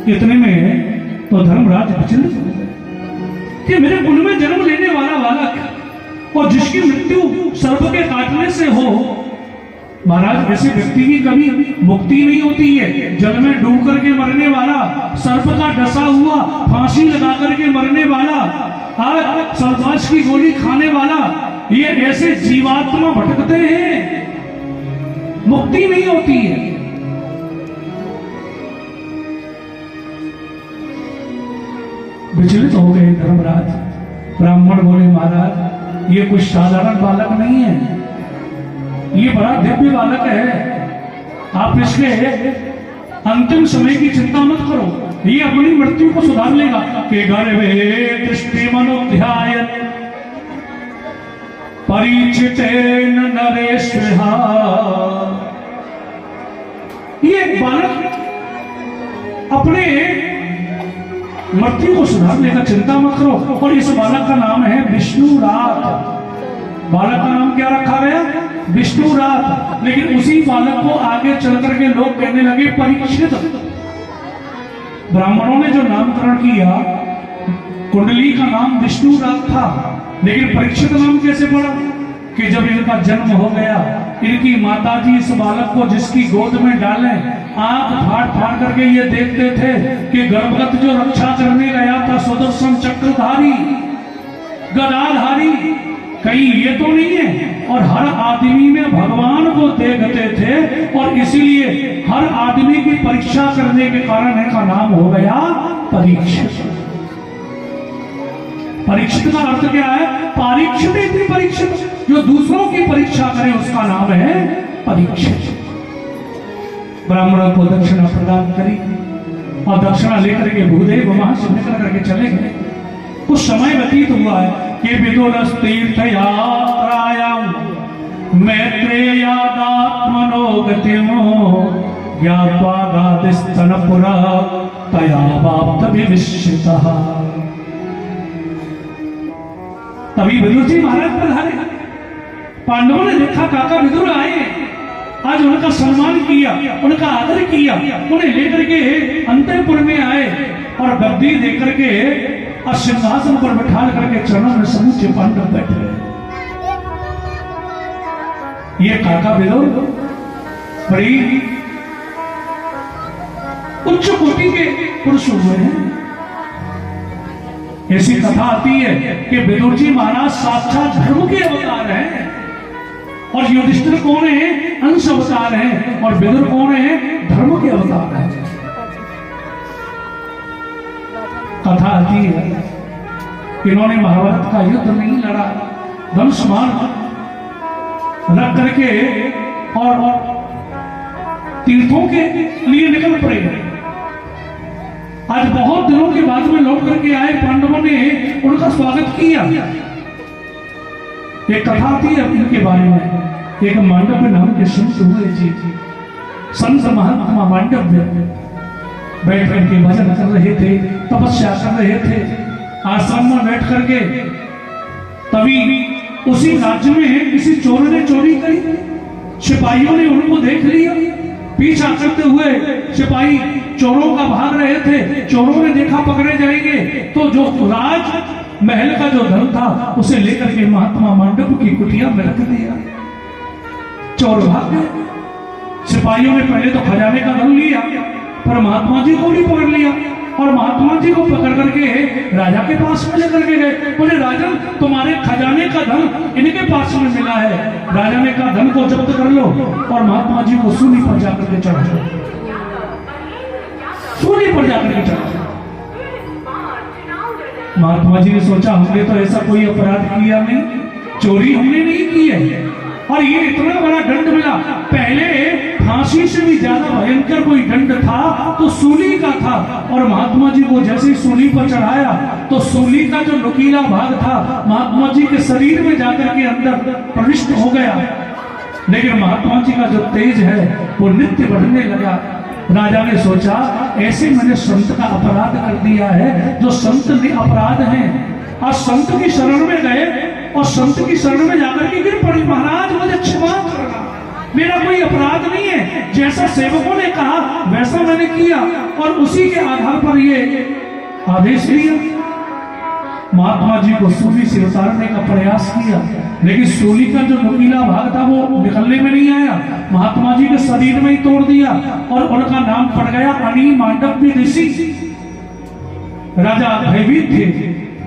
इतने में तो धर्मराज विचलित हो गए कि मेरे कुल में जन्म लेने वाला बालक और जिसकी मृत्यु सर्प के काटने से हो, महाराज ऐसे व्यक्ति की कभी मुक्ति नहीं होती है। जल में डूब करके मरने वाला, सर्प का डसा हुआ, फांसी लगा करके मरने वाला, सर्पास की गोली खाने वाला, ये ऐसे जीवात्मा भटकते हैं, मुक्ति नहीं होती है। विचलित हो गए धर्मराज। ब्राह्मण बोले महाराज ये कोई साधारण बालक नहीं है, ये बड़ा दिव्य बालक है। आप इसके अंतिम समय की चिंता मत करो, ये अपनी मृत्यु को सुधार लेगा। के गर्भे दृष्टि मनोध्यायन परिचितेन नरेश्वहा। ये बालक अपने मृत्यु को सुधार लेगा, चिंता मत करो। और इस बालक का नाम है विष्णुरात। बालक का नाम क्या रखा गया? विष्णुरात। लेकिन उसी बालक को आगे चल करके लोग कहने लगे परीक्षित। ब्राह्मणों ने जो नामकरण किया, कुंडली का नाम विष्णुरात था, लेकिन परीक्षित नाम कैसे पड़ा? कि जब इनका जन्म हो गया, इनकी माताजी इस बालक को जिसकी गोद में डाले, आंख फाड़ फाड़ करके ये देखते थे कि गर्भगत जो रक्षा करने गया था सुदर्शन चक्रधारी, गदाधारी, कहीं ये तो नहीं है। और हर आदमी में भगवान को देखते थे और इसीलिए हर आदमी की परीक्षा करने के कारण इनका नाम हो गया परीक्षित। परीक्षित का अर्थ क्या है? परीक्षित इतनी परीक्षित, जो दूसरों की परीक्षा करे उसका नाम है परीक्षित। ब्राह्मणों को दक्षिणा प्रदान करी और दक्षिणा लेकर के भूदेव वहां से निकल करके चले गए। कुछ समय व्यतीत हुआ है कि विदुरस तीर्थ यात्रायाम मैत्रेयादात्मनो गतिमो ज्ञात्वा गादिस्तनपुरा तया वाप्त विविष्टः। तभी विदुर जी महाराज पधारे। पांडवों ने देखा काका विदुर आए, आज उनका सम्मान किया, उनका आदर किया, उन्हें लेकर के अंतःपुर में आए और गद्दी देकर के और सिंहासन पर बैठा करके चरणों में समूचे पांडव बैठे रहे। ये काका विदुर बड़ी उच्च कोटि के पुरुष हुए हैं। ऐसी कथा आती है कि विदुर जी महाराज साक्षात धर्म के अवतार हैं और युधिष्ठिर कौन है? अंश अवतार हैं और विदुर कौन है? धर्म के अवतार हैं। कथा आती है इन्होंने महाभारत का युद्ध नहीं लड़ा, धनुष मार रख करके और तीर्थों के लिए निकल पड़े। आज बहुत दिनों के बाद में लौट करके आए, पांडवों ने उनका स्वागत किया। एक कथा आती है इनके बारे में। एक मांडव्य नाम के संत हुए जी, संत महात्मा मांडव्य बैठ करके भजन कर रहे थे, तपस्या कर रहे थे आश्रम में बैठ करके। तभी उसी राज्य में किसी चोर ने चोरी करी, सिपाहियों ने उनको देख लिया, पीछा करते हुए सिपाही चोरों का भाग रहे थे। चोरों ने देखा पकड़े जाएंगे तो जो राज महल का जो धन था उसे लेकर के महात्मा मांडव की कुटिया में रख दिया। चोर भाग गए। सिपाहियों ने पहले तो खजाने का धन लिया, पर महात्मा जी को भी पकड़ लिया और महात्मा जी को पकड़ करके राजा के पास में लेकर के गए। बोले राजन, तुम्हारे खजाने का धन इनके पास में मिला है, राजा ने कहा धन को जब्त कर लो और महात्मा जी को सूली पर जाकर के चढ़ा दो। सूली पर जाकर के चढ़ा। महात्मा जी ने सोचा हमने तो ऐसा कोई अपराध किया नहीं, चोरी हमने नहीं की है और ये इतना बड़ा दंड मिला। पहले फांसी से भी ज्यादा भयंकर कोई दंड था तो सूली का था और महात्मा जी को जैसे सूली पर चढ़ाया तो सूली का जो नुकीला भाग था महात्मा जी के शरीर में जाकर के अंदर प्रविष्ट हो गया। लेकिन महात्मा जी का जो तेज है वो नित्य बढ़ने लगा। राजा ने सोचा ऐसे मैंने संत का अपराध कर दिया है, जो संत ने अपराध हैं और संत की शरण में गए और संत की शरण में जाकर के गिर पड़ी, महाराज मुझे क्षमा करना, मेरा कोई अपराध नहीं है, जैसा सेवकों ने कहा वैसा मैंने किया और उसी के आधार पर ये आदेश दिया। महात्मा जी को सूली से उतारने का प्रयास किया, लेकिन सूली का जो नुकीला भाग था वो निकलने में नहीं आया, महात्मा जी के शरीर में ही तोड़ दिया और उनका नाम पड़ गया अनी मांडव्य ऋषि। राजा भयभीत थे।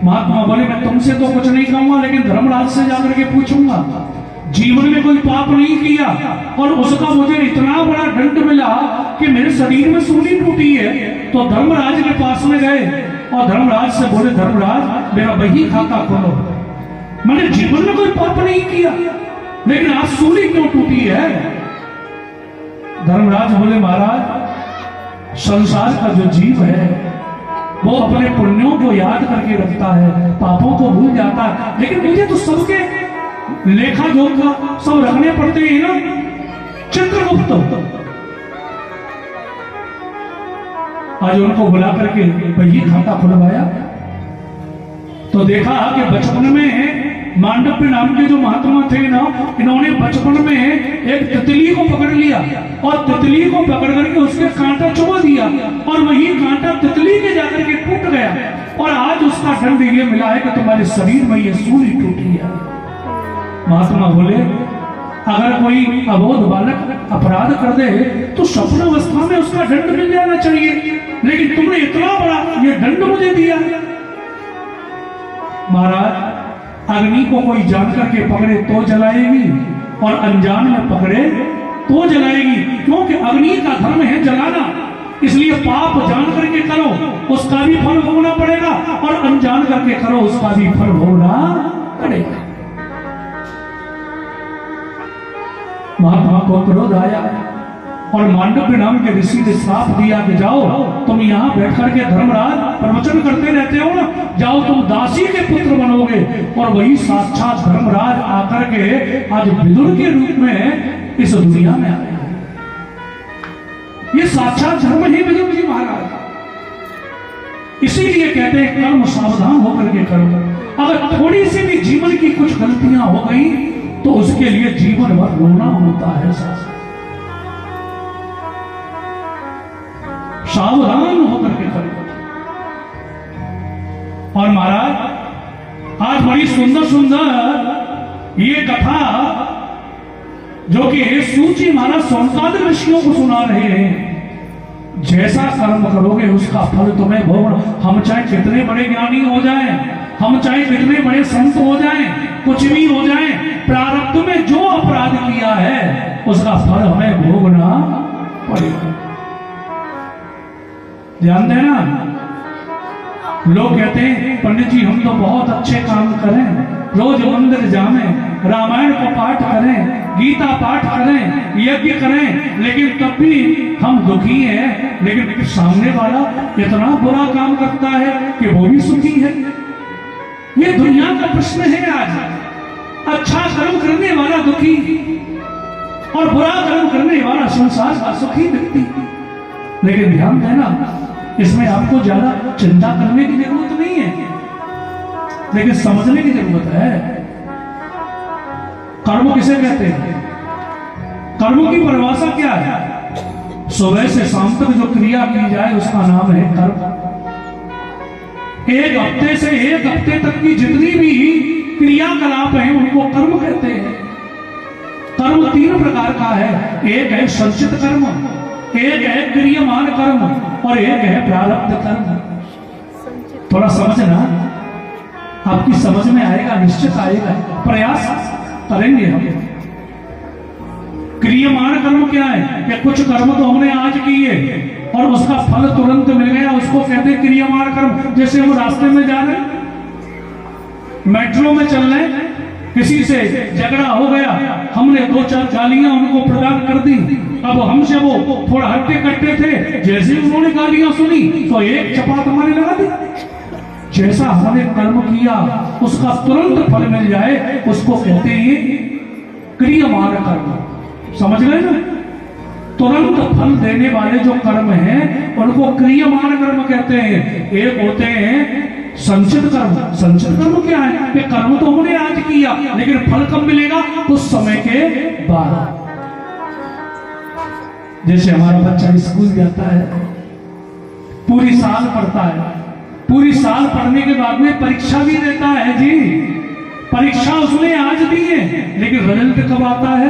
महात्मा बोले मैं तुमसे तो कुछ नहीं कहूंगा, लेकिन धर्मराज से जाकर के पूछूंगा। जीवन में कोई पाप नहीं किया और उसका मुझे इतना बड़ा दंड मिला कि मेरे शरीर में सूली टूटी है। तो धर्मराज के पास में गए और धर्मराज से बोले धर्मराज मेरा वही खाता खोलो, मैंने जीवन में कोई पाप नहीं किया लेकिन आज सूली क्यों टूटी है। धर्मराज बोले महाराज संसार का जो जीव है वो अपने पुण्यों को याद करके रखता है, पापों को भूल जाता है, लेकिन मुझे तो सबके लेखा जोखा सब रखने पड़ते हैं ना। चित्रगुप्त आज उनको बुला करके वही खाता खुलवाया तो देखा कि बचपन में मांडव्य नाम के जो महात्मा थे ना, इन्होंने बचपन में एक तितली को पकड़ लिया और तितली को पकड़ करके उसके कांटा चुभा दिया और वही कांटा तितली के जाकर के टूट गया और आज उसका दंड ये मिला है कि तुम्हारे शरीर में ये सूली टूटी है। महात्मा बोले अगर कोई अबोध बालक अपराध कर दे तो स्वप्न अवस्था में उसका दंड मिल जाना चाहिए, लेकिन तुमने इतना बड़ा ये दंड मुझे दिया। महाराज अग्नि को कोई जान करके पकड़े तो जलाएगी और अनजान में पकड़े तो जलाएगी, क्योंकि अग्नि का धर्म है जलाना। इसलिए पाप जान करके करो उसका भी फल भोगना पड़ेगा और अनजान करके करो उसका भी फल भोगना पड़ेगा। महात्मा को क्रोध आया और मांडव्य नाम के ऋषि ने श्राप दिया कि जाओ तुम यहाँ बैठ करके धर्मराज प्रवचन करते रहते हो ना, जाओ तुम दासी के पुत्र बनोगे। और वही साक्षात धर्मराज आकर के आज विदुर के रूप में इस दुनिया में आए। ये साक्षात धर्म ही विदुर जी महाराज। इसीलिए कहते हैं कर्म सावधान होकर के करो। अगर थोड़ी सी भी जीवन की कुछ गलतियां हो गई तो उसके लिए जीवन भर रोना होता है। सावधान होकर के करो। और महाराज आज बड़ी सुंदर सुंदर ये कथा जो कि सूची महाराज सौनकादिक ऋषियों को सुना रहे हैं। जैसा कर्म करोगे उसका फल तुम्हें भोगना। हम चाहे कितने बड़े ज्ञानी हो जाएं, हम चाहे कितने बड़े संत हो जाएं, कुछ भी हो जाएं, प्रारब्ध में जो अपराध किया है उसका फल हमें भोगना पड़ेगा। ध्यान देना। लोग कहते हैं पंडित जी हम तो बहुत अच्छे काम करें, रोज मंदिर जाएं, रामायण को पाठ करें, गीता पाठ करें, यज्ञ करें, लेकिन तब भी हम दुखी हैं। लेकिन सामने वाला इतना बुरा काम करता है कि वो भी सुखी है। ये दुनिया का प्रश्न है आज। अच्छा कर्म करने वाला दुखी और बुरा कर्म करने वाला संसार का सुखी व्यक्ति। लेकिन ध्यान देना इसमें आपको ज्यादा चिंता करने की जरूरत नहीं है, लेकिन समझने की जरूरत है। कर्म किसे कहते हैं? कर्म की परिभाषा क्या है? सुबह से शाम तक जो क्रिया की जाए उसका नाम है कर्म। एक हफ्ते से एक हफ्ते तक की जितनी भी क्रियाकलाप हैं उनको कर्म कहते हैं। कर्म तीन प्रकार का है। एक है संचित कर्म, एक है क्रियमान कर्म और एक है प्रारब्ध कर्म। थोड़ा समझना, आपकी समझ में आएगा, निश्चित आएगा। प्रयास करेंगे हम। क्रियमान कर्म क्या है? कि कुछ कर्म तो हमने आज किए और उसका फल तुरंत मिल गया, उसको कहते हैं क्रियमान कर्म। जैसे हम रास्ते में जा रहे हैं, मेट्रो में चल रहे हैं, किसी से झगड़ा हो गया, हमने दो चार गालियां उनको प्रदान कर दी। अब हमसे वो थोड़ा हट्टे कट्टे थे, जैसे उन्होंने गालियां सुनी तो एक चपाट हमारे लगा दी। जैसा हमने कर्म किया उसका तुरंत फल मिल जाए उसको कहते हैं क्रियमान कर्म। समझ गए ना? तुरंत फल देने वाले जो कर्म हैं उनको क्रियमान कर्म कहते हैं। एक होते हैं संचित कर्म। संचित कर्म क्या है? कि कर्म तो हमने आज किया लेकिन फल कब मिलेगा? कुछ समय के बाद। जैसे हमारा बच्चा स्कूल जाता है, पूरी साल पढ़ता है, पूरी साल पढ़ने के बाद में परीक्षा भी देता है जी। परीक्षा उसने आज दी है, लेकिन रिजल्ट कब आता है?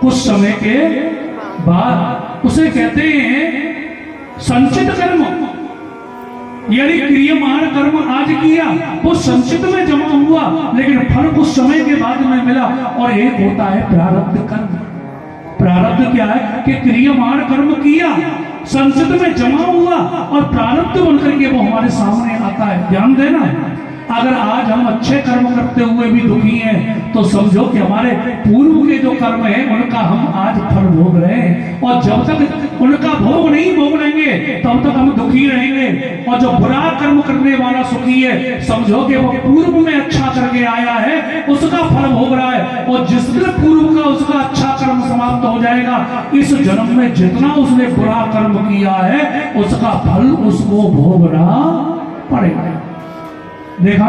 कुछ समय के बाद। उसे कहते हैं संचित कर्म, यानी क्रियमान कर्म आज किया, वो संचित में जमा हुआ, लेकिन फल कुछ समय के बाद में मिला। और एक होता है प्रारब्ध कर्म। प्रारब्ध क्या है कि क्रियमान कर्म किया, संचित में जमा हुआ और प्रारब्ध बनकर के वो हमारे सामने आता है। ध्यान देना, अगर आज हम अच्छे कर्म करते हुए भी दुखी हैं, तो समझो कि हमारे पूर्व के जो कर्म हैं उनका हम आज फल भोग रहे हैं। और जब तक उनका भोग नहीं भोग लेंगे तब तक हम दुखी रहेंगे। और जो बुरा कर्म करने वाला सुखी है, समझो कि वो पूर्व में अच्छा करके आया है, उसका फल भोग रहा है। और जिस दिन पूर्व का उसका अच्छा कर्म समाप्त हो जाएगा, इस जन्म में जितना उसने बुरा कर्म किया है उसका फल उसको भोगना पड़ेगा। देखा